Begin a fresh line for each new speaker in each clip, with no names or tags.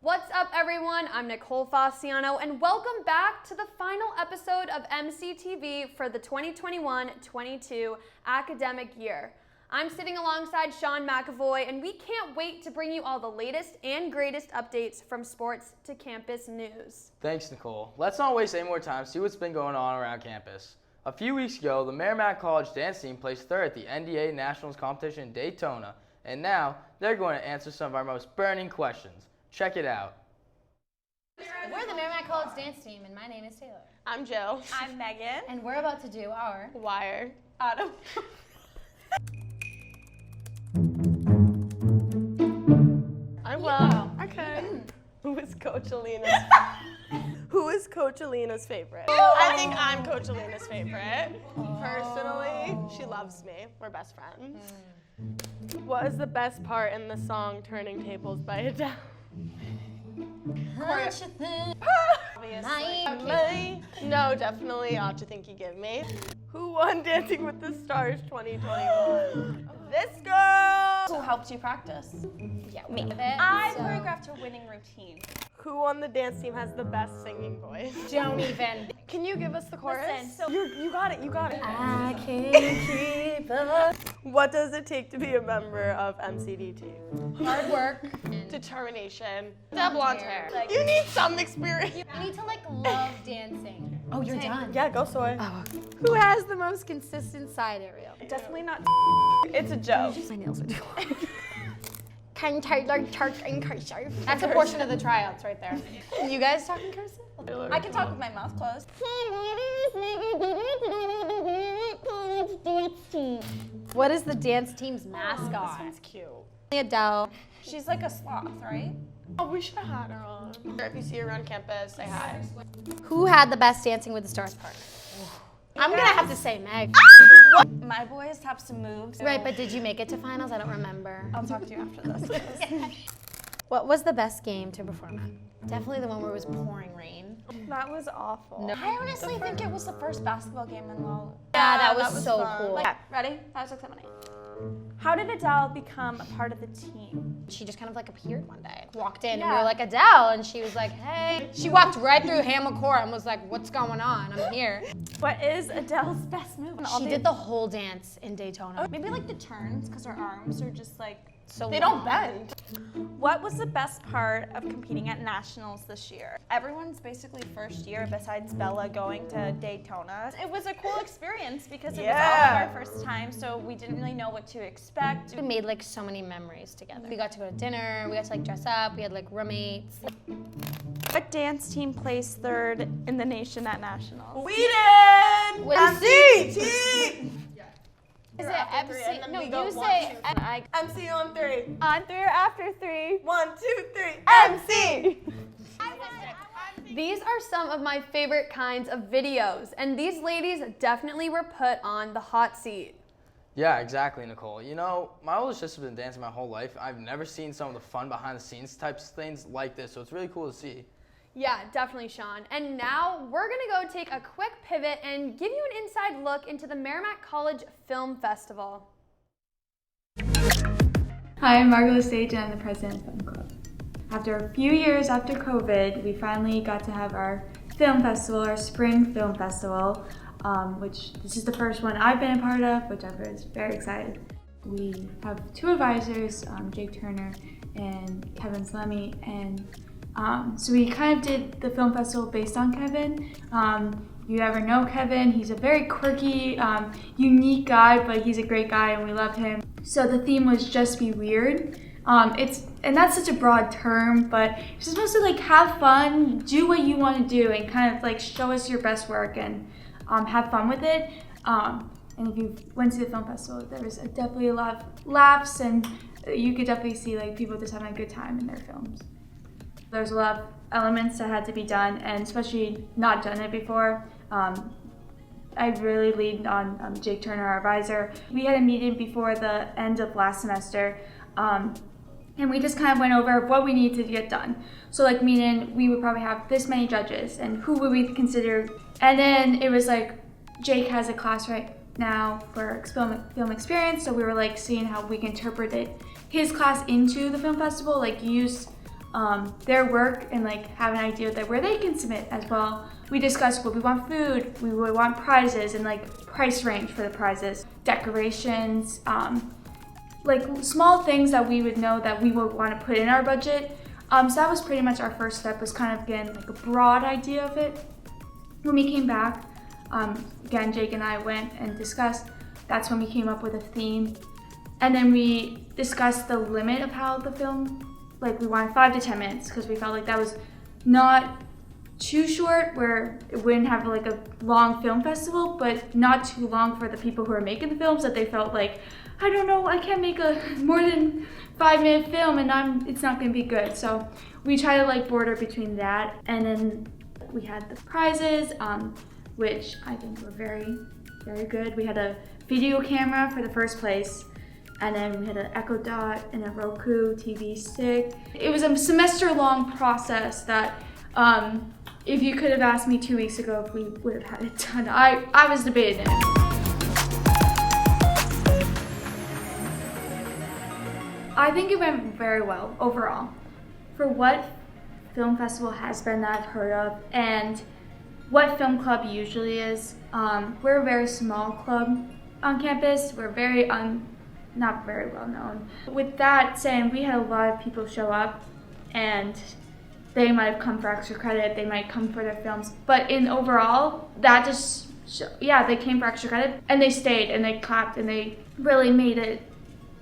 What's up, everyone? I'm Nicole Fasciano, and welcome back to the final episode of MCTV for the 2021-22 academic year. I'm sitting alongside Sean McAvoy, and we can't wait to bring you all the latest and greatest updates from sports to campus news.
Thanks, Nicole. Let's not waste any more time. See what's been going on around campus. A few weeks ago, the Merrimack College dance team placed third at the NDA Nationals competition in Daytona, and now they're going to answer some of our most burning questions. Check it out.
We're the Merrimack College dance team, and my name is Taylor.
I'm Jill.
I'm Megan.
And we're about to do our
Wire.
Autumn.
I will. Okay. Who is Coach Alina's favorite? I think I'm Coach Alina's favorite. Personally, she loves me. We're best friends. What is the best part in the song Turning Tables by Adele? No, definitely Ought to Think You Give Me. Who won Dancing with the Stars 2021? This girl!
Who helped you practice?
yeah,
Me.
I
choreographed a winning routine.
Who on the dance team has the best singing voice?
Don't even.
Can you give us the chorus?
Listen,
You got it.
I can't keep up.
What does it take to be a member of MCDT?
Hard work.
Determination. That blonde hair.
Like-
You need some experience.
You need to love dancing. Oh, you're done.
Yeah, go soy.
Who has the most consistent side aerial?
definitely not.
It's a joke.
My nails are too long. Can Taylor talk in cursive? That's a portion of the tryouts right there. You guys talk in cursive?
I can talk with my mouth closed.
What is the dance team's mascot?
This one's cute.
Adele.
She's like a sloth, right?
Oh, we should have had her on. If you see her around campus, say hi.
Who had the best Dancing with the Stars partner? I'm gonna have to say Meg.
My boys have some moves.
Right, but did you make it to finals? I don't remember.
I'll talk to you after this.
What was the best game to perform at? Definitely the one where it was pouring rain.
That was awful.
No.
I honestly think it was the first basketball game in Lowell.
Yeah, that was so
fun.
cool.
Okay, ready? 5, 6, 7, 8. How did Adele become a part of the team?
She just kind of like appeared one day. Walked in and we were like, Adele, and she was like, hey. She walked right through Hamilcore and was like, what's going on? I'm here.
What is Adele's best move?
She did the whole dance in Daytona.
Maybe like the turns, because her arms are just like,
So
They
long.
don't bend.
what was the best part of competing at nationals this year? Everyone's basically first year besides Bella going to Daytona. It was a cool experience because it was all of our first time, so we didn't really know what to expect.
We made like so many memories together. We got to go to dinner, we got to like dress up, we had like roommates.
What dance team placed third in the nation at nationals?
We did!
With
MCT!
Is it MC?
and then
No,
we go
you
1,
say
2. MC on 3.
On 3 or after 3?
1, 2, 3. MC!
These are some of my favorite kinds of videos, and these ladies definitely were put on the hot seat.
Yeah, exactly, Nicole. You know, my older sister's been dancing my whole life. I've never seen some of the fun behind the scenes types of things like this, so it's really cool to see.
Yeah, definitely, Sean. And now we're gonna go take a quick pivot and give you an inside look into the Merrimack College Film Festival.
Hi, I'm Margot Stage and I'm the president of Film Club. After a few years after COVID, we finally got to have our film festival, our spring film festival, which this is the first one I've been a part of, which I'm very excited. We have 2 advisors, Jake Turner and Kevin Slemmy, and so we kind of did the film festival based on Kevin. You ever know Kevin? He's a very quirky, unique guy, but he's a great guy and we love him. So the theme was Just Be Weird. And that's such a broad term, but you're supposed to like have fun, do what you want to do, and kind of like show us your best work and have fun with it. And if you went to the film festival, there was definitely a lot of laughs, and you could definitely see like people just having a good time in their films. There's a lot of elements that had to be done, and especially not done it before. I really leaned on Jake Turner, our advisor. We had a meeting before the end of last semester, and we just kind of went over what we needed to get done. So like meaning we would probably have this many judges, and who would we consider? And then it was like, Jake has a class right now for film experience, so we were like seeing how we can interpret his class into the film festival, like use their work and like have an idea that where they can submit as well. We discussed what we want food, we would want prizes and like price range for the prizes, decorations, like small things that we would know that we would want to put in our budget. So that was pretty much our first step, was kind of getting like a broad idea of it. When we came back, again, Jake and I went and discussed. That's when we came up with a theme. And then we discussed the limit of how the film, like we wanted 5 to 10 minutes because we felt like that was not too short where it wouldn't have like a long film festival, but not too long for the people who are making the films that they felt like, I don't know, I can't make a more than 5-minute film and it's not gonna be good. So we try to like border between that. And then we had the prizes, which I think were very, very good. We had a video camera for the first place, and then we had an Echo Dot and a Roku TV stick. It was a semester-long process that if you could have asked me 2 weeks ago if we would have had it done, I was debating it. I think it went very well overall. For what film festival has been that I've heard of and what film club usually is, we're a very small club on campus. We're very not very well known. With that saying, we had a lot of people show up and they might have come for extra credit, they might come for their films, but in overall, that just, they came for extra credit and they stayed and they clapped and they really made it,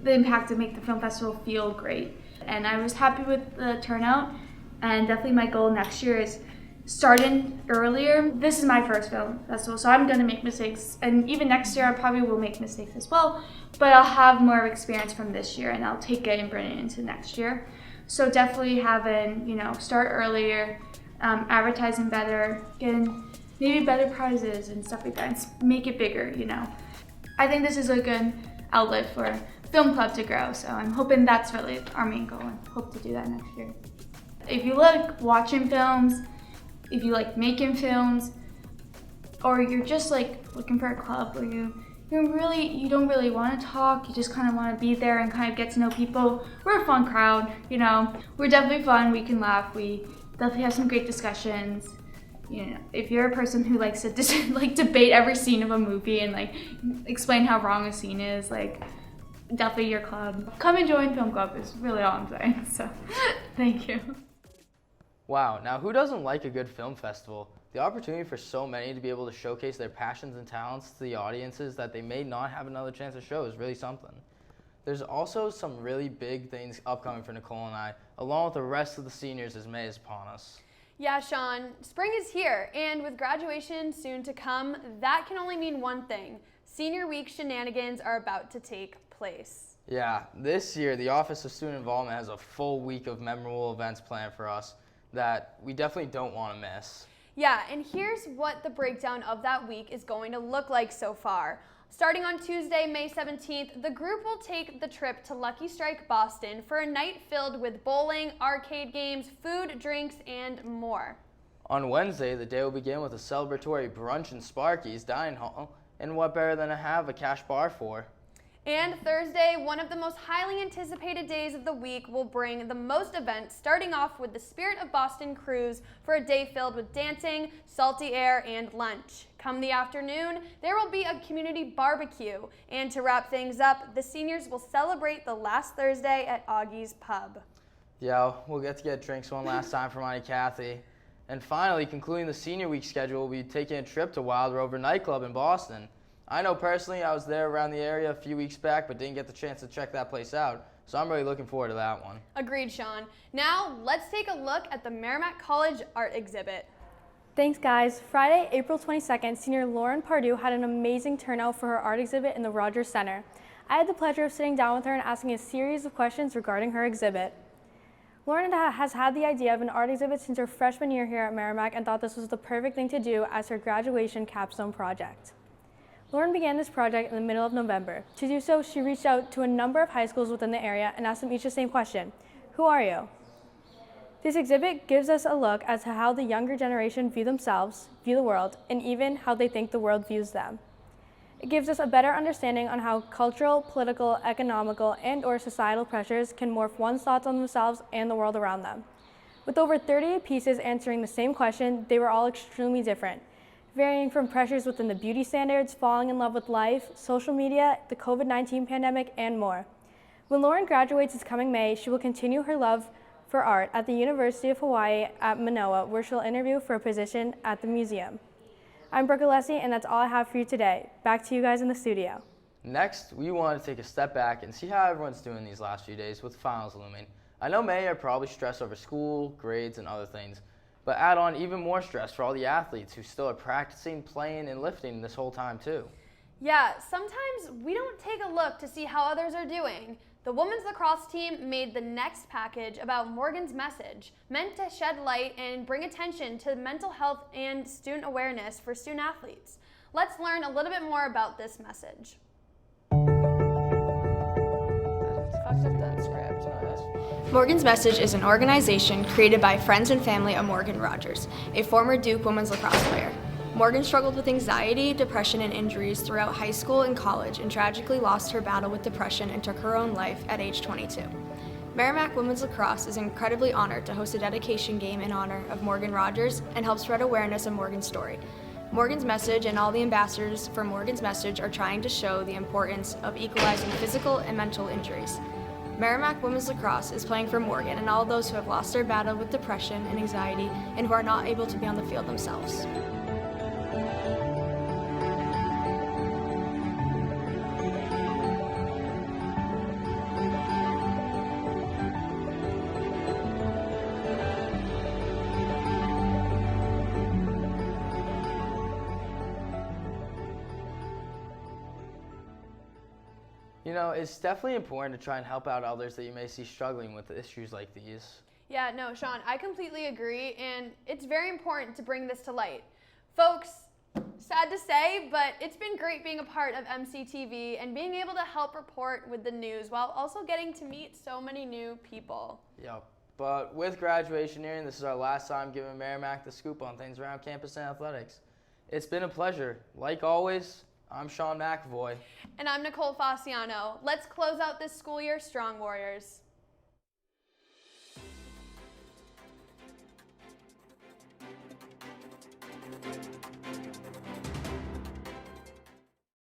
the impact to make the film festival feel great. And I was happy with the turnout, and definitely my goal next year is starting earlier. This is my first film festival, so I'm gonna make mistakes, and even next year I probably will make mistakes as well, but I'll have more experience from this year and I'll take it and bring it into next year. So definitely having, start earlier, advertising better, getting maybe better prizes and stuff like that, and make it bigger, I think this is a good outlet for film club to grow, so I'm hoping that's really our main goal and hope to do that next year. If you like watching films, if you like making films, or you're just like looking for a club where you don't really want to talk, you just kind of want to be there and kind of get to know people, we're a fun crowd, we're definitely fun, we can laugh, we definitely have some great discussions. If you're a person who likes to debate every scene of a movie and like explain how wrong a scene is, like definitely your club. Come and join Film Club is really all I'm saying, so thank you.
Wow, now who doesn't like a good film festival? The opportunity for so many to be able to showcase their passions and talents to the audiences that they may not have another chance to show is really something. There's also some really big things upcoming for Nicole and I, along with the rest of the seniors as May is upon us.
Yeah, Sean, spring is here, and with graduation soon to come, that can only mean one thing. Senior week shenanigans are about to take place.
Yeah, this year the Office of Student Involvement has a full week of memorable events planned for us that we definitely don't want to miss.
Yeah, and here's what the breakdown of that week is going to look like so far. Starting on Tuesday, May 17th, the group will take the trip to Lucky Strike Boston for a night filled with bowling, arcade games, food, drinks, and more.
On Wednesday, the day will begin with a celebratory brunch in Sparky's Dining Hall, and what better than to have a cash bar for?
And Thursday, one of the most highly anticipated days of the week, will bring the most events, starting off with the Spirit of Boston cruise for a day filled with dancing, salty air, and lunch. Come the afternoon, there will be a community barbecue. And to wrap things up, the seniors will celebrate the last Thursday at Augie's Pub.
Yeah, we'll get to get drinks one last time for Monty Cathy. And finally, concluding the senior week schedule, we'll be taking a trip to Wild Rover Nightclub in Boston. I know personally I was there around the area a few weeks back, but didn't get the chance to check that place out. So I'm really looking forward to that one.
Agreed, Sean. Now, let's take a look at the Merrimack College art exhibit.
Thanks, guys. Friday, April 22nd, senior Lauren Pardue had an amazing turnout for her art exhibit in the Rogers Center. I had the pleasure of sitting down with her and asking a series of questions regarding her exhibit. Lauren has had the idea of an art exhibit since her freshman year here at Merrimack and thought this was the perfect thing to do as her graduation capstone project. Lauren began this project in the middle of November. To do so, she reached out to a number of high schools within the area and asked them each the same question: who are you? This exhibit gives us a look as to how the younger generation view themselves, view the world, and even how they think the world views them. It gives us a better understanding on how cultural, political, economical, and/or societal pressures can morph one's thoughts on themselves and the world around them. With over 38 pieces answering the same question, they were all extremely different, varying from pressures within the beauty standards, falling in love with life, social media, the COVID-19 pandemic, and more. When Lauren graduates this coming May, she will continue her love for art at the University of Hawaii at Manoa, where she'll interview for a position at the museum. I'm Brooke Alessi, and that's all I have for you today. Back to you guys in the studio.
Next, we want to take a step back and see how everyone's doing these last few days with finals looming. I know many are probably stressed over school, grades, and other things, but add on even more stress for all the athletes who still are practicing, playing, and lifting this whole time too.
Yeah, sometimes we don't take a look to see how others are doing. The women's lacrosse team made the next package about Morgan's message, meant to shed light and bring attention to mental health and student awareness for student athletes. Let's learn a little bit more about this message.
Morgan's Message is an organization created by friends and family of Morgan Rogers, a former Duke women's lacrosse player. Morgan struggled with anxiety, depression, and injuries throughout high school and college and tragically lost her battle with depression and took her own life at age 22. Merrimack Women's Lacrosse is incredibly honored to host a dedication game in honor of Morgan Rogers and help spread awareness of Morgan's story. Morgan's Message and all the ambassadors for Morgan's Message are trying to show the importance of equalizing physical and mental injuries. Merrimack Women's Lacrosse is playing for Morgan and all those who have lost their battle with depression and anxiety and who are not able to be on the field themselves.
You know, it's definitely important to try and help out others that you may see struggling with issues like these.
Yeah, no, Sean, I completely agree, and it's very important to bring this to light. Folks, sad to say, but it's been great being a part of MCTV and being able to help report with the news while also getting to meet so many new people.
Yep. But with graduation nearing, this is our last time giving Merrimack the scoop on things around campus and athletics. It's been a pleasure. Like always, I'm Sean McAvoy.
And I'm Nicole Fasciano. Let's close out this school year strong, Warriors.